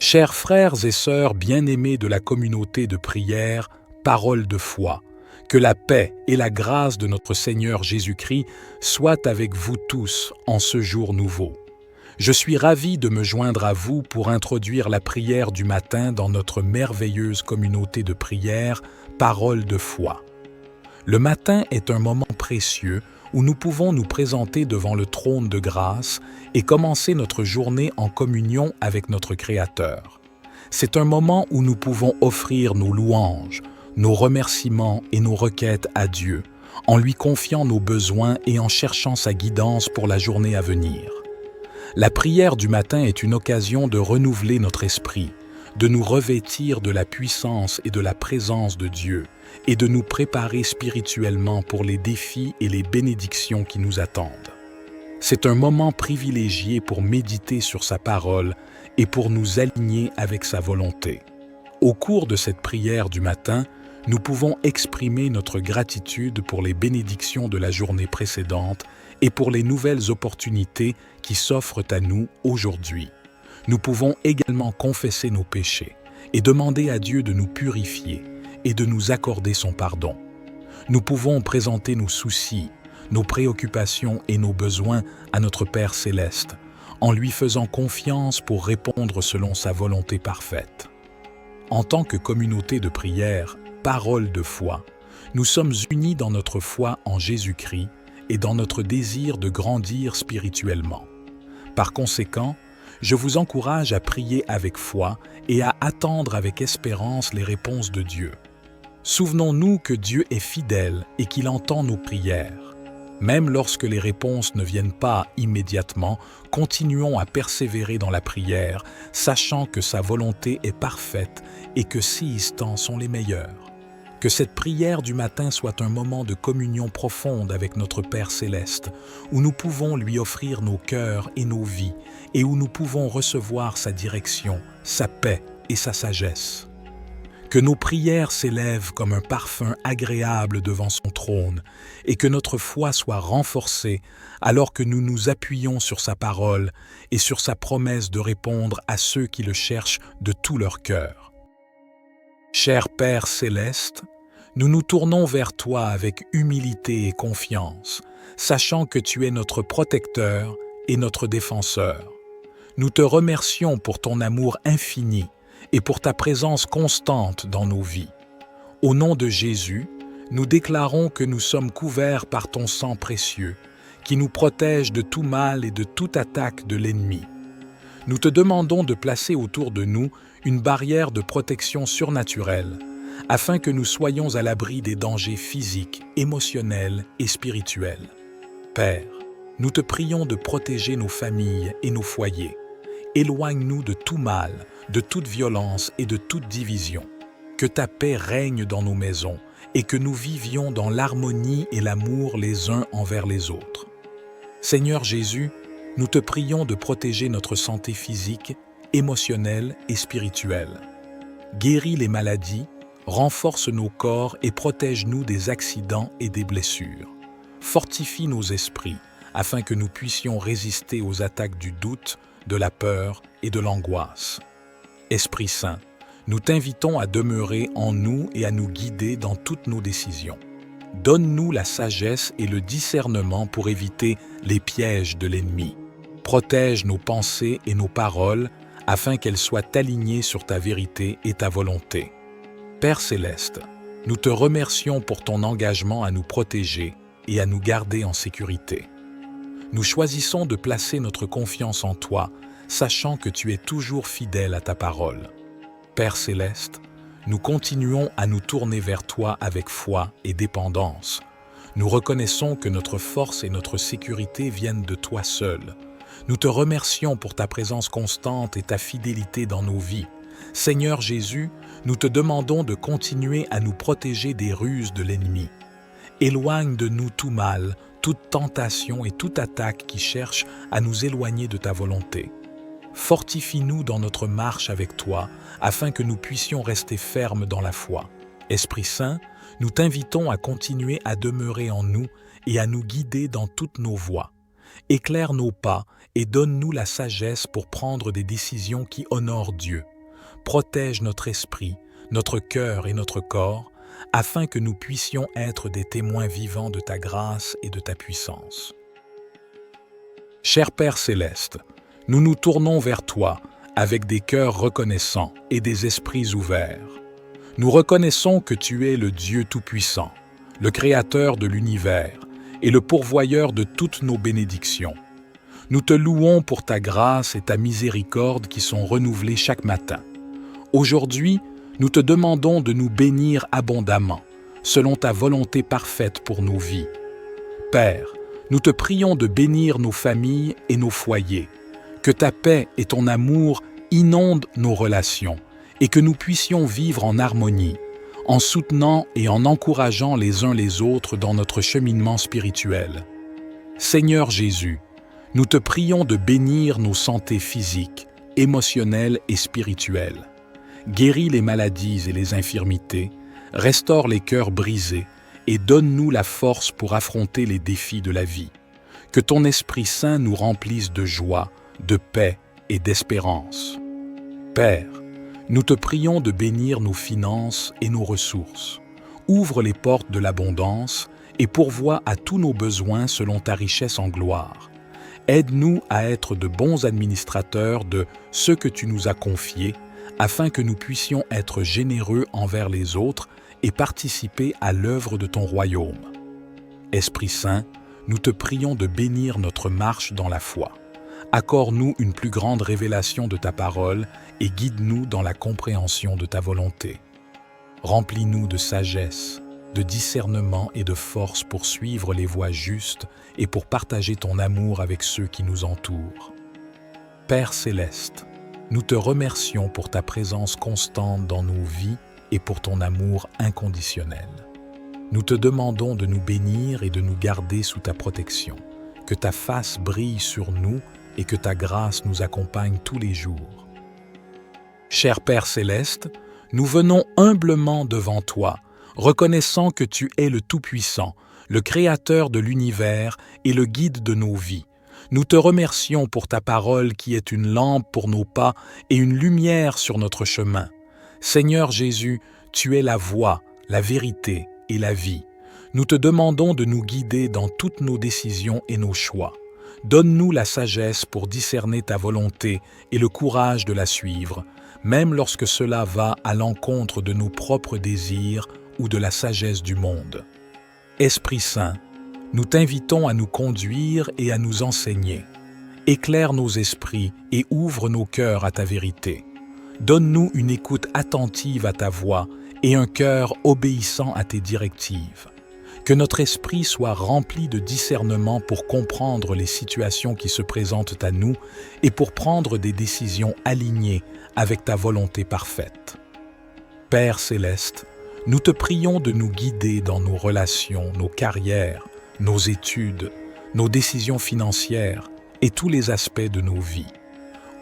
Chers frères et sœurs bien-aimés de la communauté de prière, Parole de foi, que la paix et la grâce de notre Seigneur Jésus-Christ soient avec vous tous en ce jour nouveau. Je suis ravi de me joindre à vous pour introduire la prière du matin dans notre merveilleuse communauté de prière, Parole de foi. Le matin est un moment précieux où nous pouvons nous présenter devant le trône de grâce et commencer notre journée en communion avec notre Créateur. C'est un moment où nous pouvons offrir nos louanges, nos remerciements et nos requêtes à Dieu, en lui confiant nos besoins et en cherchant sa guidance pour la journée à venir. La prière du matin est une occasion de renouveler notre esprit, de nous revêtir de la puissance et de la présence de Dieu et de nous préparer spirituellement pour les défis et les bénédictions qui nous attendent. C'est un moment privilégié pour méditer sur sa parole et pour nous aligner avec sa volonté. Au cours de cette prière du matin, nous pouvons exprimer notre gratitude pour les bénédictions de la journée précédente et pour les nouvelles opportunités qui s'offrent à nous aujourd'hui. Nous pouvons également confesser nos péchés et demander à Dieu de nous purifier et de nous accorder son pardon. Nous pouvons présenter nos soucis, nos préoccupations et nos besoins à notre Père céleste, en lui faisant confiance pour répondre selon sa volonté parfaite. En tant que communauté de prière, Parole de foi, nous sommes unis dans notre foi en Jésus-Christ et dans notre désir de grandir spirituellement. Par conséquent, je vous encourage à prier avec foi et à attendre avec espérance les réponses de Dieu. Souvenons-nous que Dieu est fidèle et qu'il entend nos prières. Même lorsque les réponses ne viennent pas immédiatement, continuons à persévérer dans la prière, sachant que sa volonté est parfaite et que ses instants sont les meilleurs. Que cette prière du matin soit un moment de communion profonde avec notre Père céleste, où nous pouvons lui offrir nos cœurs et nos vies, et où nous pouvons recevoir sa direction, sa paix et sa sagesse. Que nos prières s'élèvent comme un parfum agréable devant son trône, et que notre foi soit renforcée alors que nous nous appuyons sur sa parole et sur sa promesse de répondre à ceux qui le cherchent de tout leur cœur. Cher Père céleste, nous nous tournons vers toi avec humilité et confiance, sachant que tu es notre protecteur et notre défenseur. Nous te remercions pour ton amour infini et pour ta présence constante dans nos vies. Au nom de Jésus, nous déclarons que nous sommes couverts par ton sang précieux, qui nous protège de tout mal et de toute attaque de l'ennemi. Nous te demandons de placer autour de nous une barrière de protection surnaturelle, afin que nous soyons à l'abri des dangers physiques, émotionnels et spirituels. Père, nous te prions de protéger nos familles et nos foyers. Éloigne-nous de tout mal, de toute violence et de toute division. Que ta paix règne dans nos maisons et que nous vivions dans l'harmonie et l'amour les uns envers les autres. Seigneur Jésus, nous te prions de protéger notre santé physique, émotionnelle et spirituelle. Guéris les maladies, renforce nos corps et protège-nous des accidents et des blessures. Fortifie nos esprits afin que nous puissions résister aux attaques du doute, de la peur et de l'angoisse. Esprit Saint, nous t'invitons à demeurer en nous et à nous guider dans toutes nos décisions. Donne-nous la sagesse et le discernement pour éviter les pièges de l'ennemi. Protège nos pensées et nos paroles afin qu'elles soient alignées sur ta vérité et ta volonté. Père céleste, nous te remercions pour ton engagement à nous protéger et à nous garder en sécurité. Nous choisissons de placer notre confiance en toi, sachant que tu es toujours fidèle à ta parole. Père céleste, nous continuons à nous tourner vers toi avec foi et dépendance. Nous reconnaissons que notre force et notre sécurité viennent de toi seul. Nous te remercions pour ta présence constante et ta fidélité dans nos vies. Seigneur Jésus, nous te demandons de continuer à nous protéger des ruses de l'ennemi. Éloigne de nous tout mal, toute tentation et toute attaque qui cherche à nous éloigner de ta volonté. Fortifie-nous dans notre marche avec toi, afin que nous puissions rester fermes dans la foi. Esprit Saint, nous t'invitons à continuer à demeurer en nous et à nous guider dans toutes nos voies. Éclaire nos pas et donne-nous la sagesse pour prendre des décisions qui honorent Dieu. protège notre esprit, notre cœur et notre corps, afin que nous puissions être des témoins vivants de ta grâce et de ta puissance. Cher Père céleste, nous nous tournons vers toi avec des cœurs reconnaissants et des esprits ouverts. Nous reconnaissons que tu es le Dieu Tout-Puissant, le Créateur de l'univers et le pourvoyeur de toutes nos bénédictions. Nous te louons pour ta grâce et ta miséricorde qui sont renouvelées chaque matin. Aujourd'hui, nous te demandons de nous bénir abondamment, selon ta volonté parfaite pour nos vies. Père, nous te prions de bénir nos familles et nos foyers, que ta paix et ton amour inondent nos relations et que nous puissions vivre en harmonie, en soutenant et en encourageant les uns les autres dans notre cheminement spirituel. Seigneur Jésus, nous te prions de bénir nos santé physiques, émotionnelles et spirituelles. Guéris les maladies et les infirmités, restaure les cœurs brisés et donne-nous la force pour affronter les défis de la vie. Que ton Esprit Saint nous remplisse de joie, de paix et d'espérance. Père, nous te prions de bénir nos finances et nos ressources. Ouvre les portes de l'abondance et pourvois à tous nos besoins selon ta richesse en gloire. Aide-nous à être de bons administrateurs de ce que tu nous as confié, afin que nous puissions être généreux envers les autres et participer à l'œuvre de ton royaume. Esprit Saint, nous te prions de bénir notre marche dans la foi. Accorde-nous une plus grande révélation de ta parole et guide-nous dans la compréhension de ta volonté. Remplis-nous de sagesse, de discernement et de force pour suivre les voies justes et pour partager ton amour avec ceux qui nous entourent. Père céleste, nous te remercions pour ta présence constante dans nos vies et pour ton amour inconditionnel. Nous te demandons de nous bénir et de nous garder sous ta protection, que ta face brille sur nous et que ta grâce nous accompagne tous les jours. Cher Père céleste, nous venons humblement devant toi, reconnaissant que tu es le Tout-Puissant, le Créateur de l'univers et le guide de nos vies. Nous te remercions pour ta parole qui est une lampe pour nos pas et une lumière sur notre chemin. Seigneur Jésus, tu es la voie, la vérité et la vie. Nous te demandons de nous guider dans toutes nos décisions et nos choix. Donne-nous la sagesse pour discerner ta volonté et le courage de la suivre, même lorsque cela va à l'encontre de nos propres désirs ou de la sagesse du monde. Esprit Saint, nous t'invitons à nous conduire et à nous enseigner. Éclaire nos esprits et ouvre nos cœurs à ta vérité. Donne-nous une écoute attentive à ta voix et un cœur obéissant à tes directives. Que notre esprit soit rempli de discernement pour comprendre les situations qui se présentent à nous et pour prendre des décisions alignées avec ta volonté parfaite. Père céleste, nous te prions de nous guider dans nos relations, nos carrières, nos études, nos décisions financières et tous les aspects de nos vies.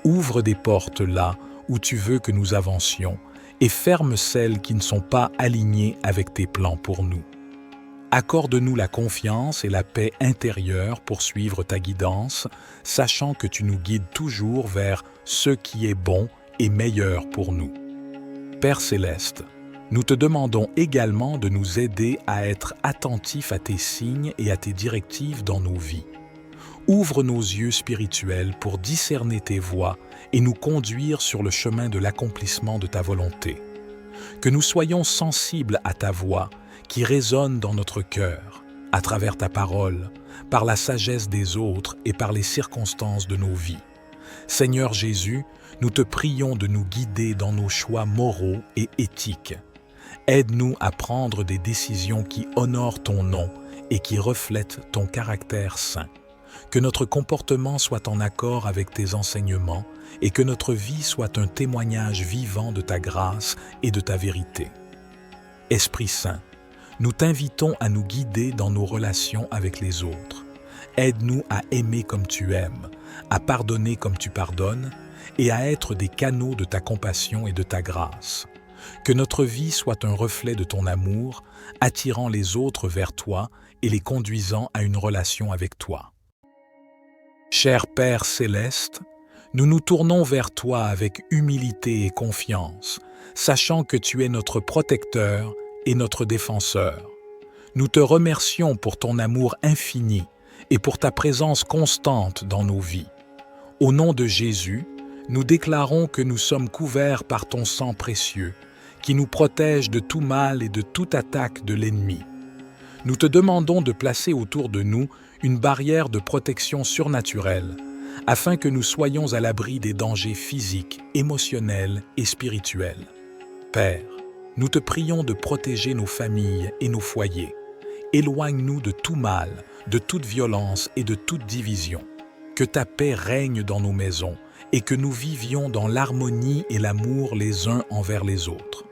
Ouvre des portes là où tu veux que nous avancions et ferme celles qui ne sont pas alignées avec tes plans pour nous. Accorde-nous la confiance et la paix intérieure pour suivre ta guidance, sachant que tu nous guides toujours vers ce qui est bon et meilleur pour nous. Père céleste, nous te demandons également de nous aider à être attentifs à tes signes et à tes directives dans nos vies. Ouvre nos yeux spirituels pour discerner tes voies et nous conduire sur le chemin de l'accomplissement de ta volonté. Que nous soyons sensibles à ta voix qui résonne dans notre cœur, à travers ta parole, par la sagesse des autres et par les circonstances de nos vies. Seigneur Jésus, nous te prions de nous guider dans nos choix moraux et éthiques. Aide-nous à prendre des décisions qui honorent ton nom et qui reflètent ton caractère saint. Que notre comportement soit en accord avec tes enseignements et que notre vie soit un témoignage vivant de ta grâce et de ta vérité. Esprit Saint, nous t'invitons à nous guider dans nos relations avec les autres. Aide-nous à aimer comme tu aimes, à pardonner comme tu pardonnes et à être des canaux de ta compassion et de ta grâce. Que notre vie soit un reflet de ton amour, attirant les autres vers toi et les conduisant à une relation avec toi. Cher Père céleste, nous nous tournons vers toi avec humilité et confiance, sachant que tu es notre protecteur et notre défenseur. Nous te remercions pour ton amour infini et pour ta présence constante dans nos vies. Au nom de Jésus, nous déclarons que nous sommes couverts par ton sang précieux, qui nous protège de tout mal et de toute attaque de l'ennemi. Nous te demandons de placer autour de nous une barrière de protection surnaturelle, afin que nous soyons à l'abri des dangers physiques, émotionnels et spirituels. Père, nous te prions de protéger nos familles et nos foyers. Éloigne-nous de tout mal, de toute violence et de toute division. Que ta paix règne dans nos maisons et que nous vivions dans l'harmonie et l'amour les uns envers les autres.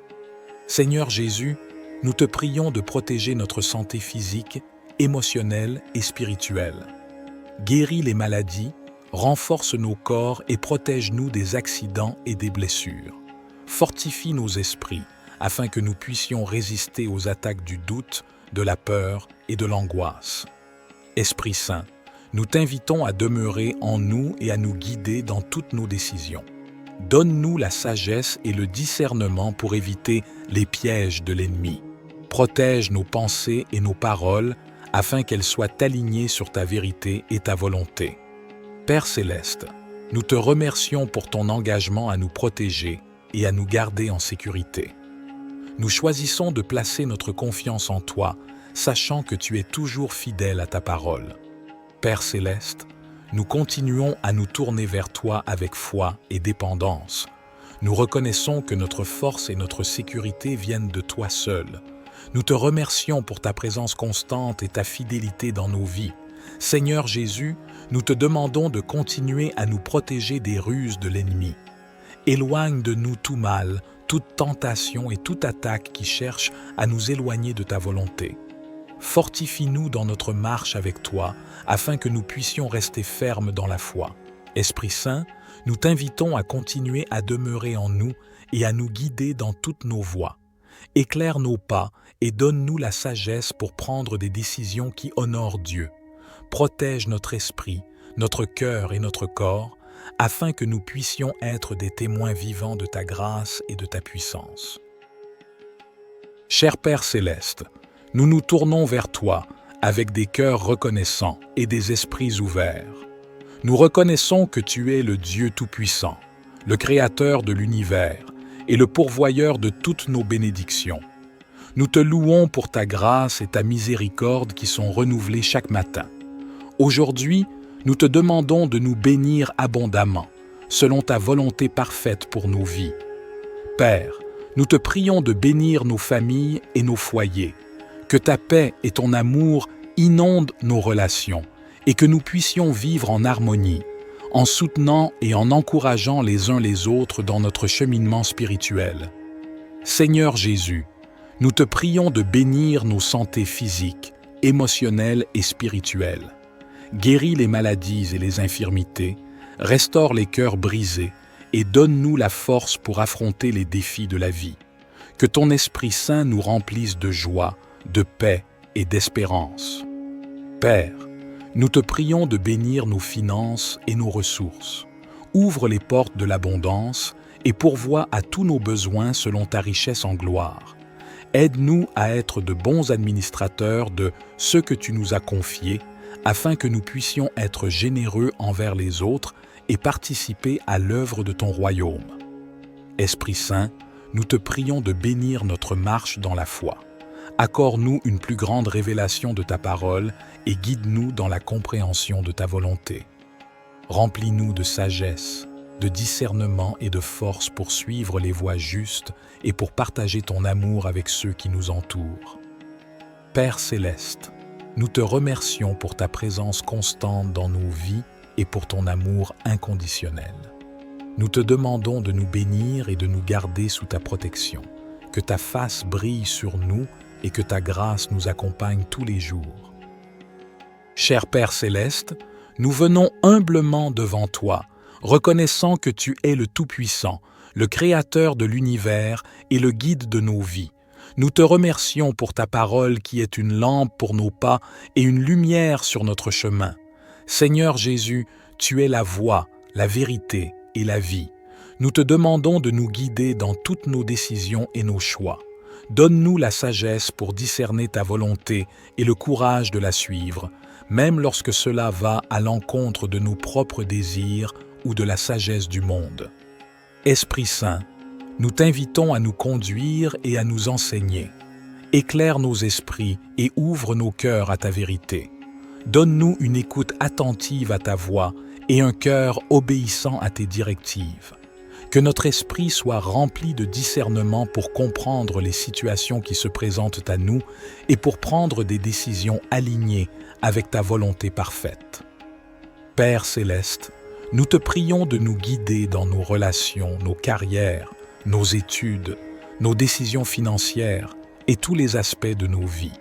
Seigneur Jésus, nous te prions de protéger notre santé physique, émotionnelle et spirituelle. Guéris les maladies, renforce nos corps et protège-nous des accidents et des blessures. Fortifie nos esprits afin que nous puissions résister aux attaques du doute, de la peur et de l'angoisse. Esprit Saint, nous t'invitons à demeurer en nous et à nous guider dans toutes nos décisions. Donne-nous la sagesse et le discernement pour éviter les pièges de l'ennemi. Protège nos pensées et nos paroles afin qu'elles soient alignées sur ta vérité et ta volonté. Père Céleste, nous te remercions pour ton engagement à nous protéger et à nous garder en sécurité. Nous choisissons de placer notre confiance en toi, sachant que tu es toujours fidèle à ta parole. Père Céleste, nous continuons à nous tourner vers toi avec foi et dépendance. Nous reconnaissons que notre force et notre sécurité viennent de toi seul. Nous te remercions pour ta présence constante et ta fidélité dans nos vies. Seigneur Jésus, nous te demandons de continuer à nous protéger des ruses de l'ennemi. Éloigne de nous tout mal, toute tentation et toute attaque qui cherche à nous éloigner de ta volonté. Fortifie-nous dans notre marche avec toi, afin que nous puissions rester fermes dans la foi. Esprit Saint, nous t'invitons à continuer à demeurer en nous et à nous guider dans toutes nos voies. Éclaire nos pas et donne-nous la sagesse pour prendre des décisions qui honorent Dieu. Protège notre esprit, notre cœur et notre corps, afin que nous puissions être des témoins vivants de ta grâce et de ta puissance. Cher Père Céleste, nous nous tournons vers toi avec des cœurs reconnaissants et des esprits ouverts. Nous reconnaissons que tu es le Dieu Tout-Puissant, le Créateur de l'univers et le pourvoyeur de toutes nos bénédictions. Nous te louons pour ta grâce et ta miséricorde qui sont renouvelées chaque matin. Aujourd'hui, nous te demandons de nous bénir abondamment, selon ta volonté parfaite pour nos vies. Père, nous te prions de bénir nos familles et nos foyers, que ta paix et ton amour inondent nos relations et que nous puissions vivre en harmonie, en soutenant et en encourageant les uns les autres dans notre cheminement spirituel. Seigneur Jésus, nous te prions de bénir nos santé physiques, émotionnelles et spirituelles. Guéris les maladies et les infirmités, restaure les cœurs brisés et donne-nous la force pour affronter les défis de la vie. Que ton Esprit Saint nous remplisse de joie, de paix et d'espérance. Père, nous te prions de bénir nos finances et nos ressources. Ouvre les portes de l'abondance et pourvois à tous nos besoins selon ta richesse en gloire. Aide-nous à être de bons administrateurs de ce que tu nous as confié, afin que nous puissions être généreux envers les autres et participer à l'œuvre de ton royaume. Esprit Saint, nous te prions de bénir notre marche dans la foi. Accorde-nous une plus grande révélation de ta parole et guide-nous dans la compréhension de ta volonté. Remplis-nous de sagesse, de discernement et de force pour suivre les voies justes et pour partager ton amour avec ceux qui nous entourent. Père Céleste, nous te remercions pour ta présence constante dans nos vies et pour ton amour inconditionnel. Nous te demandons de nous bénir et de nous garder sous ta protection, que ta face brille sur nous et que ta grâce nous accompagne tous les jours. Cher Père Céleste, nous venons humblement devant toi, reconnaissant que tu es le Tout-Puissant, le Créateur de l'univers et le guide de nos vies. Nous te remercions pour ta parole qui est une lampe pour nos pas et une lumière sur notre chemin. Seigneur Jésus, tu es la voie, la vérité et la vie. Nous te demandons de nous guider dans toutes nos décisions et nos choix. Donne-nous la sagesse pour discerner ta volonté et le courage de la suivre, même lorsque cela va à l'encontre de nos propres désirs ou de la sagesse du monde. Esprit Saint, nous t'invitons à nous conduire et à nous enseigner. Éclaire nos esprits et ouvre nos cœurs à ta vérité. Donne-nous une écoute attentive à ta voix et un cœur obéissant à tes directives. Que notre esprit soit rempli de discernement pour comprendre les situations qui se présentent à nous et pour prendre des décisions alignées avec ta volonté parfaite. Père céleste, nous te prions de nous guider dans nos relations, nos carrières, nos études, nos décisions financières et tous les aspects de nos vies.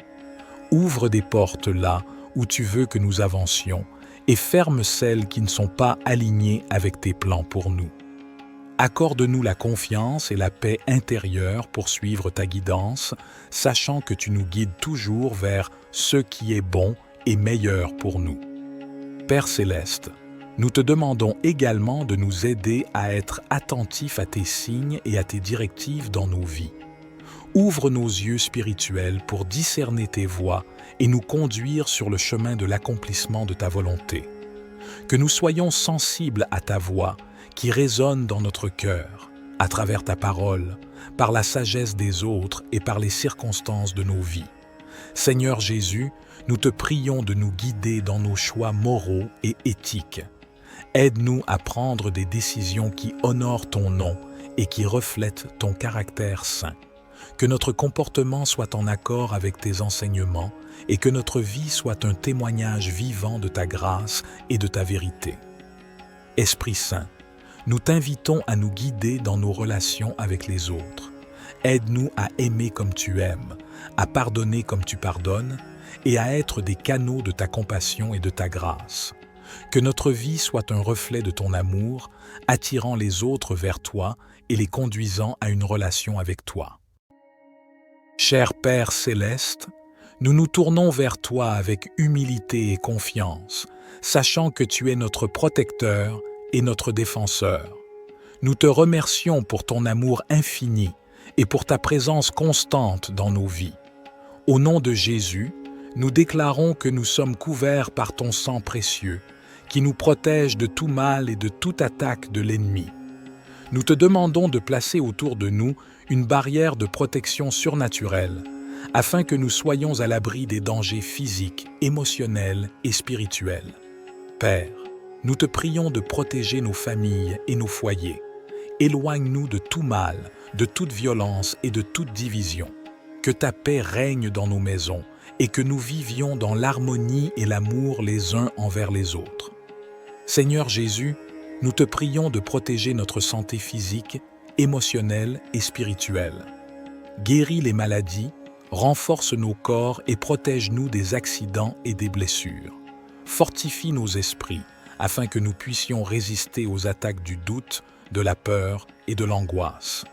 Ouvre des portes là où tu veux que nous avancions et ferme celles qui ne sont pas alignées avec tes plans pour nous. Accorde-nous la confiance et la paix intérieure pour suivre ta guidance, sachant que tu nous guides toujours vers ce qui est bon et meilleur pour nous. Père céleste, nous te demandons également de nous aider à être attentifs à tes signes et à tes directives dans nos vies. Ouvre nos yeux spirituels pour discerner tes voies et nous conduire sur le chemin de l'accomplissement de ta volonté. Que nous soyons sensibles à ta voix qui résonne dans notre cœur, à travers ta parole, par la sagesse des autres et par les circonstances de nos vies. Seigneur Jésus, nous te prions de nous guider dans nos choix moraux et éthiques. Aide-nous à prendre des décisions qui honorent ton nom et qui reflètent ton caractère saint. Que notre comportement soit en accord avec tes enseignements et que notre vie soit un témoignage vivant de ta grâce et de ta vérité. Esprit Saint, nous t'invitons à nous guider dans nos relations avec les autres. Aide-nous à aimer comme tu aimes, à pardonner comme tu pardonnes et à être des canaux de ta compassion et de ta grâce. Que notre vie soit un reflet de ton amour, attirant les autres vers toi et les conduisant à une relation avec toi. Cher Père céleste, nous nous tournons vers toi avec humilité et confiance, sachant que tu es notre protecteur et notre défenseur. Nous te remercions pour ton amour infini et pour ta présence constante dans nos vies. Au nom de Jésus, nous déclarons que nous sommes couverts par ton sang précieux, qui nous protège de tout mal et de toute attaque de l'ennemi. Nous te demandons de placer autour de nous une barrière de protection surnaturelle, afin que nous soyons à l'abri des dangers physiques, émotionnels et spirituels. Père, nous te prions de protéger nos familles et nos foyers. Éloigne-nous de tout mal, de toute violence et de toute division. Que ta paix règne dans nos maisons et que nous vivions dans l'harmonie et l'amour les uns envers les autres. Seigneur Jésus, nous te prions de protéger notre santé physique, émotionnelle et spirituelle. Guéris les maladies, renforce nos corps et protège-nous des accidents et des blessures. Fortifie nos esprits, afin que nous puissions résister aux attaques du doute, de la peur et de l'angoisse.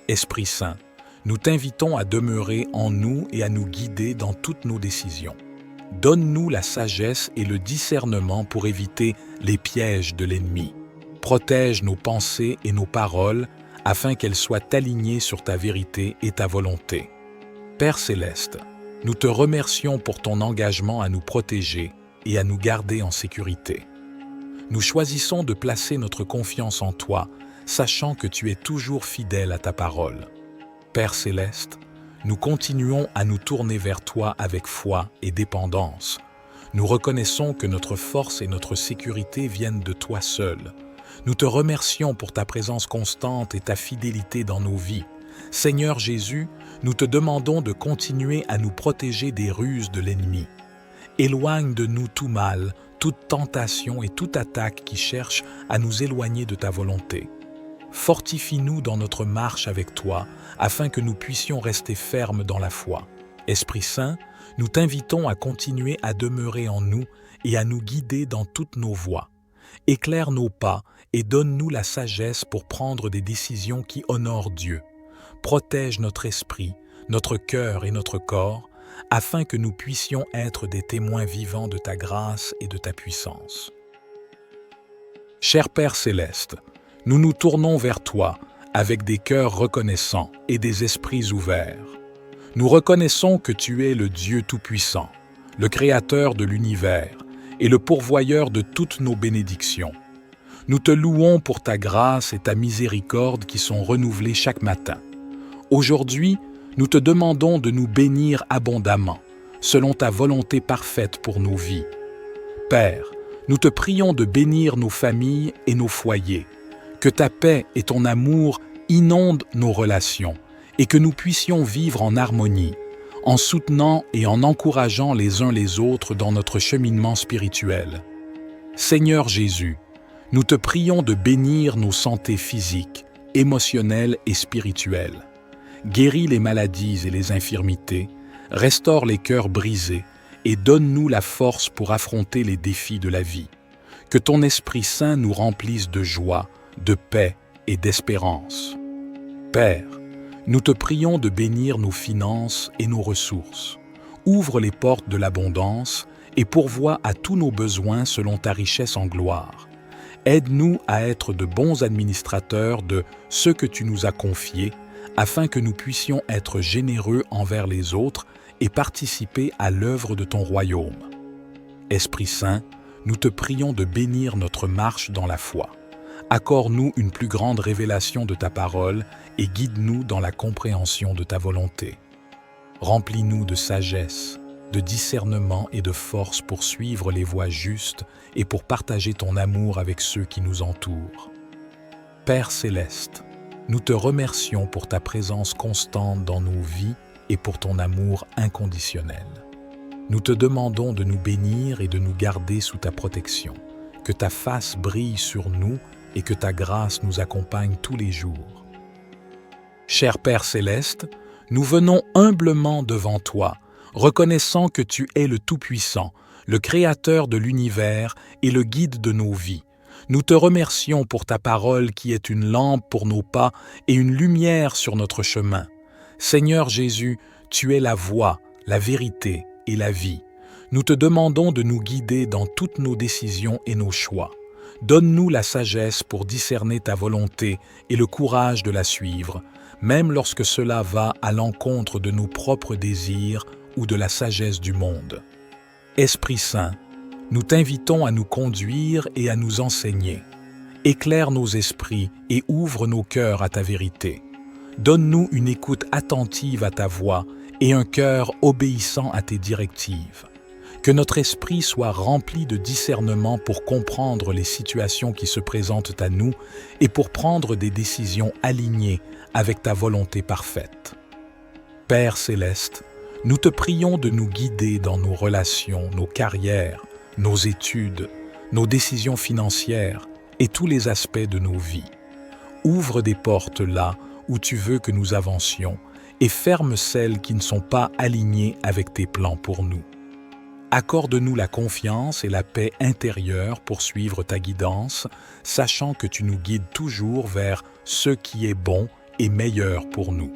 Esprit Saint, nous t'invitons à demeurer en nous et à nous guider dans toutes nos décisions. Donne-nous la sagesse et le discernement pour éviter les pièges de l'ennemi. Protège nos pensées et nos paroles afin qu'elles soient alignées sur ta vérité et ta volonté. Père céleste, nous te remercions pour ton engagement à nous protéger et à nous garder en sécurité. Nous choisissons de placer notre confiance en toi, sachant que tu es toujours fidèle à ta parole. Père céleste, nous continuons à nous tourner vers toi avec foi et dépendance. Nous reconnaissons que notre force et notre sécurité viennent de toi seul. Nous te remercions pour ta présence constante et ta fidélité dans nos vies. Seigneur Jésus, nous te demandons de continuer à nous protéger des ruses de l'ennemi. Éloigne de nous tout mal, toute tentation et toute attaque qui cherche à nous éloigner de ta volonté. Fortifie-nous dans notre marche avec toi, afin que nous puissions rester fermes dans la foi. Esprit Saint, nous t'invitons à continuer à demeurer en nous et à nous guider dans toutes nos voies. Éclaire nos pas et donne-nous la sagesse pour prendre des décisions qui honorent Dieu. Protège notre esprit, notre cœur et notre corps, afin que nous puissions être des témoins vivants de ta grâce et de ta puissance. Cher Père céleste, nous nous tournons vers toi avec des cœurs reconnaissants et des esprits ouverts. Nous reconnaissons que tu es le Dieu Tout-Puissant, le Créateur de l'univers et le pourvoyeur de toutes nos bénédictions. Nous te louons pour ta grâce et ta miséricorde qui sont renouvelées chaque matin. Aujourd'hui, nous te demandons de nous bénir abondamment, selon ta volonté parfaite pour nos vies. Père, nous te prions de bénir nos familles et nos foyers, que ta paix et ton amour inondent nos relations et que nous puissions vivre en harmonie, en soutenant et en encourageant les uns les autres dans notre cheminement spirituel. Seigneur Jésus, nous te prions de bénir nos santé physiques, émotionnelles et spirituelles. Guéris les maladies et les infirmités, restaure les cœurs brisés et donne-nous la force pour affronter les défis de la vie. Que ton Esprit Saint nous remplisse de joie, de paix et d'espérance. Père, nous te prions de bénir nos finances et nos ressources. Ouvre les portes de l'abondance et pourvois à tous nos besoins selon ta richesse en gloire. Aide-nous à être de bons administrateurs de ce que tu nous as confié, afin que nous puissions être généreux envers les autres et participer à l'œuvre de ton royaume. Esprit Saint, nous te prions de bénir notre marche dans la foi. Accorde-nous une plus grande révélation de ta parole et guide-nous dans la compréhension de ta volonté. Remplis-nous de sagesse, de discernement et de force pour suivre les voies justes et pour partager ton amour avec ceux qui nous entourent. Père céleste, nous te remercions pour ta présence constante dans nos vies et pour ton amour inconditionnel. Nous te demandons de nous bénir et de nous garder sous ta protection, que ta face brille sur nous et que ta grâce nous accompagne tous les jours. Cher Père céleste, nous venons humblement devant toi, reconnaissant que tu es le Tout-Puissant, le Créateur de l'univers et le guide de nos vies. Nous te remercions pour ta parole qui est une lampe pour nos pas et une lumière sur notre chemin. Seigneur Jésus, tu es la voie, la vérité et la vie. Nous te demandons de nous guider dans toutes nos décisions et nos choix. Donne-nous la sagesse pour discerner ta volonté et le courage de la suivre, même lorsque cela va à l'encontre de nos propres désirs ou de la sagesse du monde. Esprit Saint, nous t'invitons à nous conduire et à nous enseigner. Éclaire nos esprits et ouvre nos cœurs à ta vérité. Donne-nous une écoute attentive à ta voix et un cœur obéissant à tes directives. Que notre esprit soit rempli de discernement pour comprendre les situations qui se présentent à nous et pour prendre des décisions alignées avec ta volonté parfaite. Père céleste, nous te prions de nous guider dans nos relations, nos carrières, nos études, nos décisions financières et tous les aspects de nos vies. Ouvre des portes là où tu veux que nous avancions et ferme celles qui ne sont pas alignées avec tes plans pour nous. Accorde-nous la confiance et la paix intérieure pour suivre ta guidance, sachant que tu nous guides toujours vers ce qui est bon et meilleur pour nous.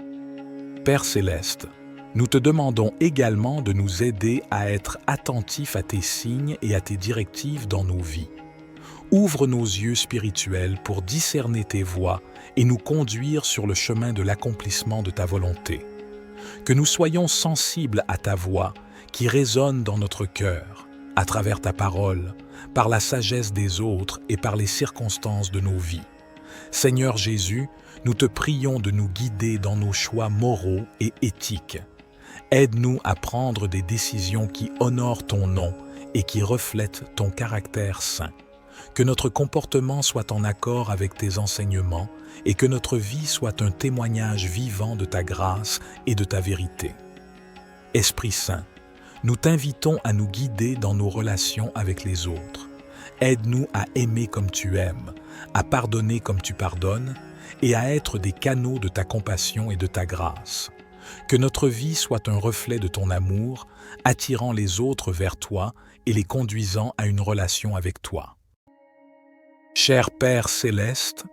Père céleste, nous te demandons également de nous aider à être attentifs à tes signes et à tes directives dans nos vies. Ouvre nos yeux spirituels pour discerner tes voies et nous conduire sur le chemin de l'accomplissement de ta volonté. Que nous soyons sensibles à ta voix qui résonne dans notre cœur, à travers ta parole, par la sagesse des autres et par les circonstances de nos vies. Seigneur Jésus, nous te prions de nous guider dans nos choix moraux et éthiques. Aide-nous à prendre des décisions qui honorent ton nom et qui reflètent ton caractère saint. Que notre comportement soit en accord avec tes enseignements et que notre vie soit un témoignage vivant de ta grâce et de ta vérité. Esprit Saint, nous t'invitons à nous guider dans nos relations avec les autres. Aide-nous à aimer comme tu aimes, à pardonner comme tu pardonnes et à être des canaux de ta compassion et de ta grâce. Que notre vie soit un reflet de ton amour, attirant les autres vers toi et les conduisant à une relation avec toi. Cher Père céleste,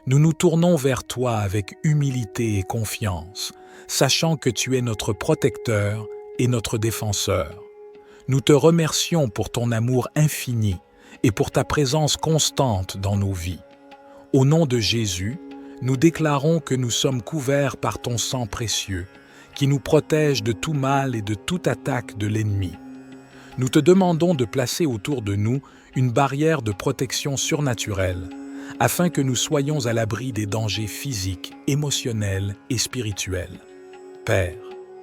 nous nous tournons vers toi avec humilité et confiance, sachant que tu es notre protecteur et notre défenseur. Nous te remercions pour ton amour infini, et pour ta présence constante dans nos vies. Au nom de Jésus, nous déclarons que nous sommes couverts par ton sang précieux, qui nous protège de tout mal et de toute attaque de l'ennemi. Nous te demandons de placer autour de nous une barrière de protection surnaturelle, afin que nous soyons à l'abri des dangers physiques, émotionnels et spirituels. Père,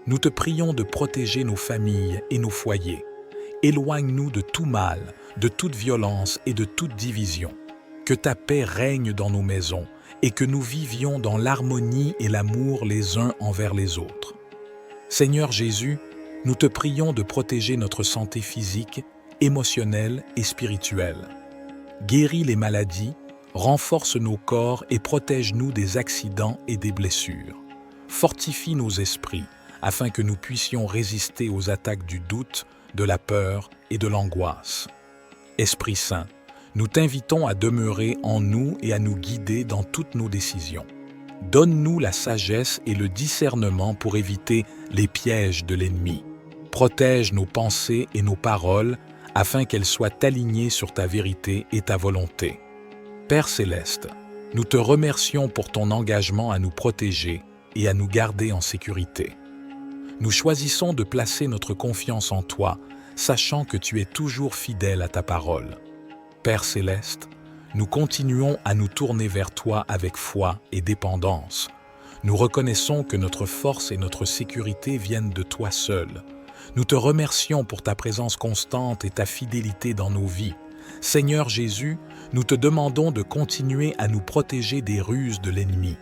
nous te prions de protéger nos familles et nos foyers. Éloigne-nous de tout mal, de toute violence et de toute division. Que ta paix règne dans nos maisons et que nous vivions dans l'harmonie et l'amour les uns envers les autres. Seigneur Jésus, nous te prions de protéger notre santé physique, émotionnelle et spirituelle. Guéris les maladies, renforce nos corps et protège-nous des accidents et des blessures. Fortifie nos esprits afin que nous puissions résister aux attaques du doute, de la peur et de l'angoisse. Esprit Saint, nous t'invitons à demeurer en nous et à nous guider dans toutes nos décisions. Donne-nous la sagesse et le discernement pour éviter les pièges de l'ennemi. Protège nos pensées et nos paroles afin qu'elles soient alignées sur ta vérité et ta volonté. Père Céleste, nous te remercions pour ton engagement à nous protéger et à nous garder en sécurité. Nous choisissons de placer notre confiance en toi, sachant que tu es toujours fidèle à ta parole. Père Céleste, nous continuons à nous tourner vers toi avec foi et dépendance. Nous reconnaissons que notre force et notre sécurité viennent de toi seul. Nous te remercions pour ta présence constante et ta fidélité dans nos vies. Seigneur Jésus, nous te demandons de continuer à nous protéger des ruses de l'ennemi.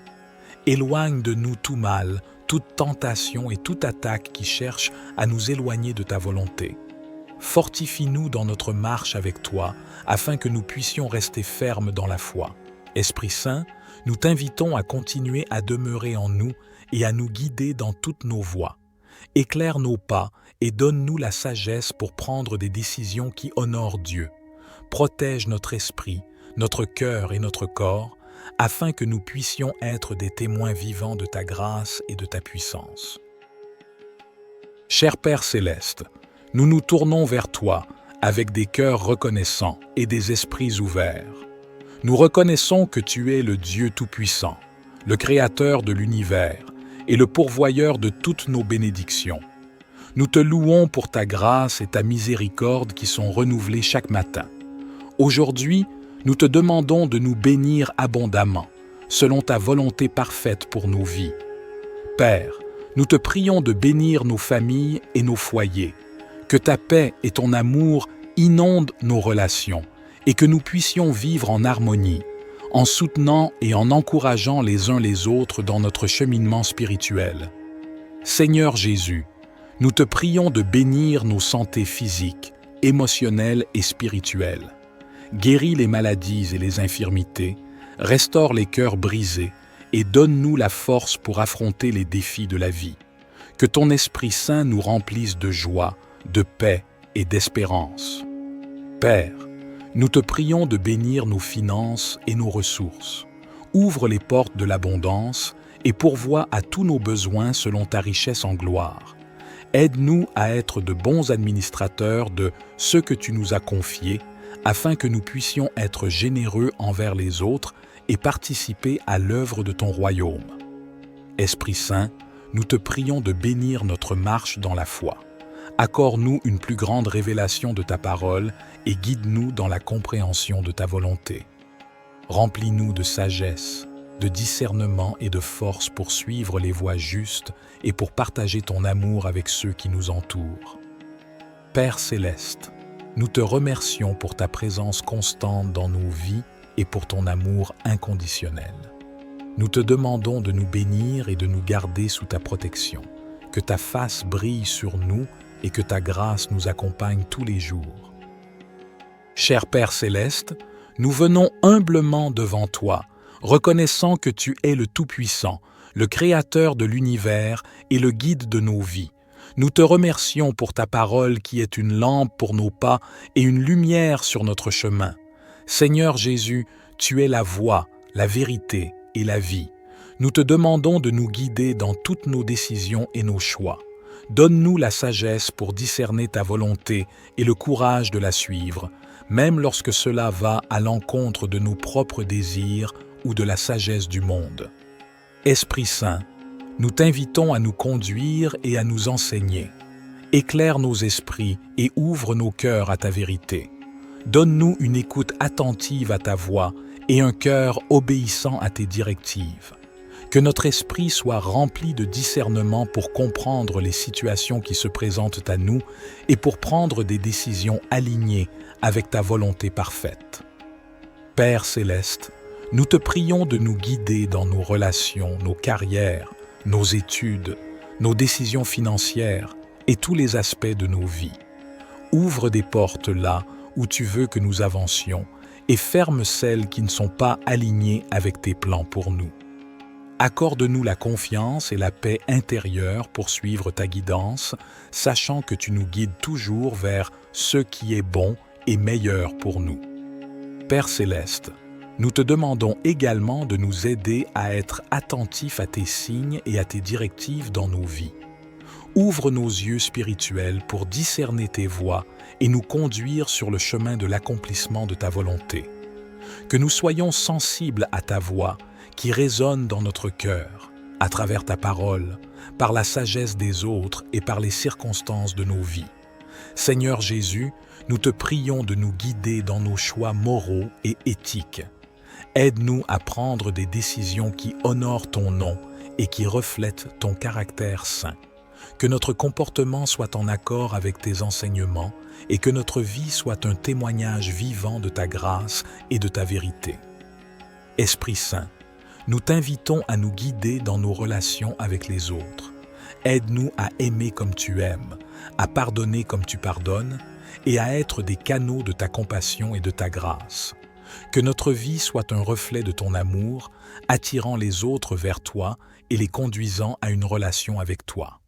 Éloigne de nous tout mal, toute tentation et toute attaque qui cherche à nous éloigner de ta volonté. Fortifie-nous dans notre marche avec toi, afin que nous puissions rester fermes dans la foi. Esprit Saint, nous t'invitons à continuer à demeurer en nous et à nous guider dans toutes nos voies. Éclaire nos pas et donne-nous la sagesse pour prendre des décisions qui honorent Dieu. Protège notre esprit, notre cœur et notre corps, afin que nous puissions être des témoins vivants de ta grâce et de ta puissance. Cher Père Céleste, nous nous tournons vers toi avec des cœurs reconnaissants et des esprits ouverts. Nous reconnaissons que tu es le Dieu Tout-Puissant, le Créateur de l'univers et le pourvoyeur de toutes nos bénédictions. Nous te louons pour ta grâce et ta miséricorde qui sont renouvelées chaque matin. Aujourd'hui, nous te demandons de nous bénir abondamment, selon ta volonté parfaite pour nos vies. Père, nous te prions de bénir nos familles et nos foyers, que ta paix et ton amour inondent nos relations et que nous puissions vivre en harmonie, en soutenant et en encourageant les uns les autres dans notre cheminement spirituel. Seigneur Jésus, nous te prions de bénir nos santé physiques, émotionnelles et spirituelles. Guéris les maladies et les infirmités, restaure les cœurs brisés et donne-nous la force pour affronter les défis de la vie. Que ton Esprit Saint nous remplisse de joie, de paix et d'espérance. Père, nous te prions de bénir nos finances et nos ressources. Ouvre les portes de l'abondance et pourvois à tous nos besoins selon ta richesse en gloire. Aide-nous à être de bons administrateurs de ce que tu nous as confié, afin que nous puissions être généreux envers les autres et participer à l'œuvre de ton royaume. Esprit Saint, nous te prions de bénir notre marche dans la foi. Accorde-nous une plus grande révélation de ta parole et guide-nous dans la compréhension de ta volonté. Remplis-nous de sagesse, de discernement et de force pour suivre les voies justes et pour partager ton amour avec ceux qui nous entourent. Père Céleste, nous te remercions pour ta présence constante dans nos vies et pour ton amour inconditionnel. Nous te demandons de nous bénir et de nous garder sous ta protection, que ta face brille sur nous et que ta grâce nous accompagne tous les jours. Cher Père Céleste, nous venons humblement devant toi, reconnaissant que tu es le Tout-Puissant, le Créateur de l'univers et le guide de nos vies. Nous te remercions pour ta parole qui est une lampe pour nos pas et une lumière sur notre chemin. Seigneur Jésus, tu es la voie, la vérité et la vie. Nous te demandons de nous guider dans toutes nos décisions et nos choix. Donne-nous la sagesse pour discerner ta volonté et le courage de la suivre, même lorsque cela va à l'encontre de nos propres désirs ou de la sagesse du monde. Esprit Saint, nous t'invitons à nous conduire et à nous enseigner. Éclaire nos esprits et ouvre nos cœurs à ta vérité. Donne-nous une écoute attentive à ta voix et un cœur obéissant à tes directives. Que notre esprit soit rempli de discernement pour comprendre les situations qui se présentent à nous et pour prendre des décisions alignées avec ta volonté parfaite. Père céleste, nous te prions de nous guider dans nos relations, nos carrières, nos études, nos décisions financières et tous les aspects de nos vies. Ouvre des portes là où tu veux que nous avancions et ferme celles qui ne sont pas alignées avec tes plans pour nous. Accorde-nous la confiance et la paix intérieure pour suivre ta guidance, sachant que tu nous guides toujours vers ce qui est bon et meilleur pour nous. Père céleste, nous te demandons également de nous aider à être attentifs à tes signes et à tes directives dans nos vies. Ouvre nos yeux spirituels pour discerner tes voies et nous conduire sur le chemin de l'accomplissement de ta volonté. Que nous soyons sensibles à ta voix qui résonne dans notre cœur, à travers ta parole, par la sagesse des autres et par les circonstances de nos vies. Seigneur Jésus, nous te prions de nous guider dans nos choix moraux et éthiques. Aide-nous à prendre des décisions qui honorent ton nom et qui reflètent ton caractère saint. Que notre comportement soit en accord avec tes enseignements et que notre vie soit un témoignage vivant de ta grâce et de ta vérité. Esprit Saint, nous t'invitons à nous guider dans nos relations avec les autres. Aide-nous à aimer comme tu aimes, à pardonner comme tu pardonnes et à être des canaux de ta compassion et de ta grâce. Que notre vie soit un reflet de ton amour, attirant les autres vers toi et les conduisant à une relation avec toi.